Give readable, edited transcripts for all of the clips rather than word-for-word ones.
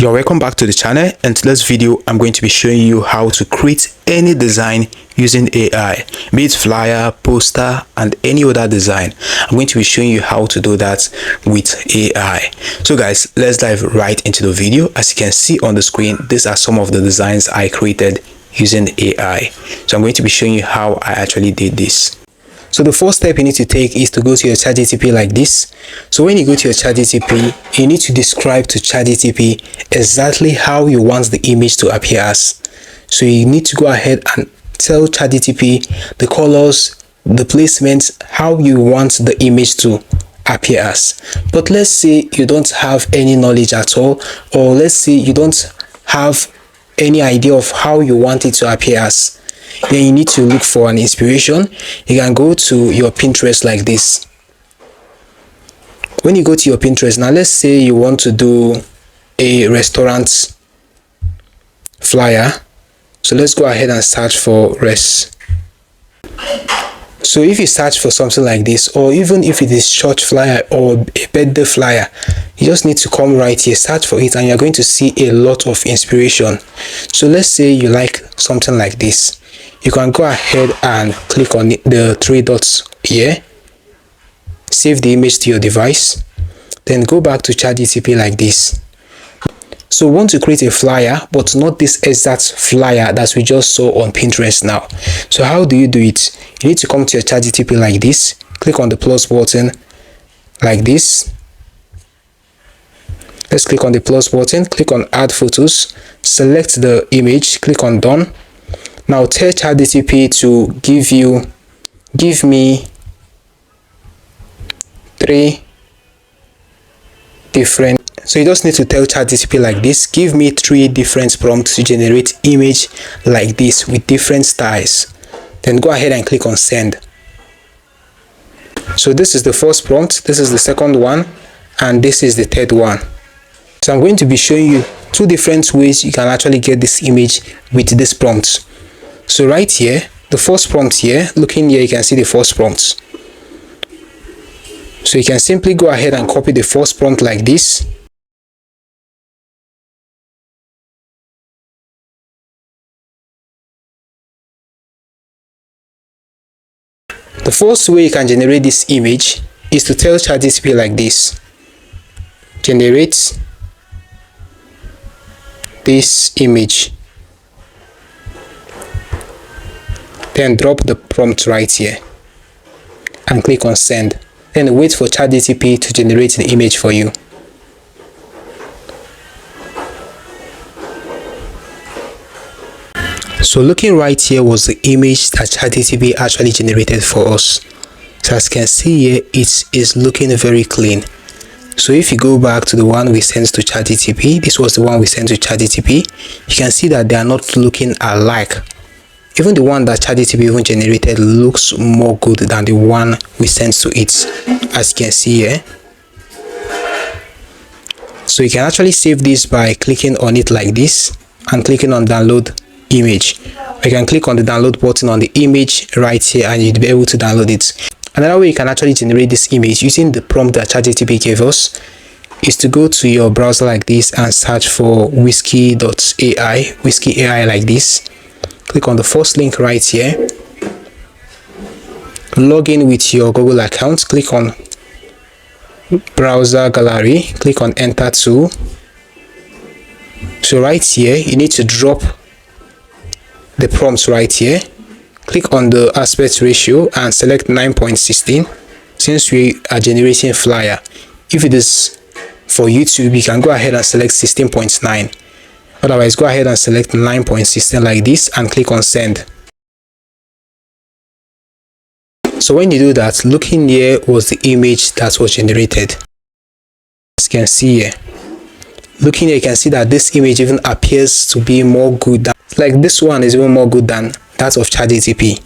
You're welcome back to the channel. In today's video I'm going to be showing you how to create any design using AI, be it flyer, poster and any other design. I'm going to be showing you how to do that with AI. So guys, let's dive right into the video. As you can see on the screen, these are some of the designs I created using AI. So I'm going to be showing you how I actually did this. So the first step you need to take is to go to your Chatgpt like this. So when you go to your Chatgpt, you need to describe to Chatgpt exactly how you want the image to appear as. So you need to go ahead and tell Chatgpt the colors, the placements, how you want the image to appear as. But let's say you don't have any knowledge at all, or let's say you don't have any idea of how you want it to appear as. Then you need to look for an inspiration. You can go to your Pinterest like this. When you go to your Pinterest, now let's say you want to do a restaurant flyer. So let's go ahead and search for res. So if you search for something like this, or even if it is church flyer or a birthday flyer, you just need to come right here, search for it, and you're going to see a lot of inspiration. So let's say you like something like this. You can go ahead and click on the three dots here, save the image to your device, then go back to Chatgpt like this. So we want to create a flyer, but not this exact flyer that we just saw on Pinterest now. So how do you do it? You need to come to your Chatgpt like this, click on the plus button like this. Let's click on the plus button, click on add photos, select the image, click on done. Now tell Chatgpt to give me 3 different. So you just need to tell Chatgpt like this, give me 3 different prompts to generate image like this with different styles. Then go ahead and click on send. So this is the first prompt, this is the second one, and this is the third one. So I'm going to be showing you 2 different ways you can actually get this image with this prompt. So right here, the first prompt here, looking here, you can see the first prompt. So you can simply go ahead and copy the first prompt like this. The first way you can generate this image is to tell Chatgpt like this, generate this image. Then drop the prompt right here and click on send. Then wait for Chatgpt to generate the image for you. So looking right here was the image that Chatgpt actually generated for us. So as you can see here, it is looking very clean. So if you go back to the one we sent to Chatgpt, this was the one we sent to Chatgpt, you can see that they are not looking alike. Even the one that Chatgpt even generated looks more good than the one we sent to it, as you can see here. So you can actually save this by clicking on it like this and clicking on download image. You can click on the download button on the image right here and you'll be able to download it. Another way you can actually generate this image using the prompt that Chatgpt gave us is to go to your browser like this and search for whiskey.ai, whiskey AI like this. Click on the first link right here, log in with your Google account, click on browser gallery, click on enter tool. So right here you need to drop the prompts right here, click on the aspect ratio and select 9.16 since we are generating flyer. If it is for YouTube, you can go ahead and select 16.9. Otherwise, go ahead and select 9.16 like this and click on send. So when you do that, looking here was the image that was generated. As you can see here, looking here, you can see that this image even appears to be more good than, like this one is even more good than that of Chatgpt.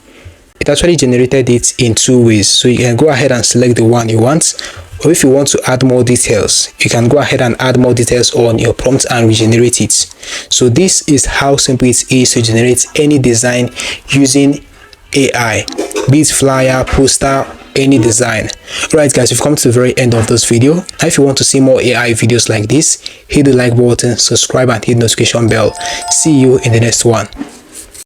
It actually generated it in 2 ways. So you can go ahead and select the one you want, or if you want to add more details, you can go ahead and add more details on your prompt and regenerate it. So this is how simple it is to generate any design using AI, be it flyer, poster any design. Alright guys, we've come to the very end of this video. Now if you want to see more AI videos like this, hit the like button, subscribe and hit the notification bell. See you in the next one.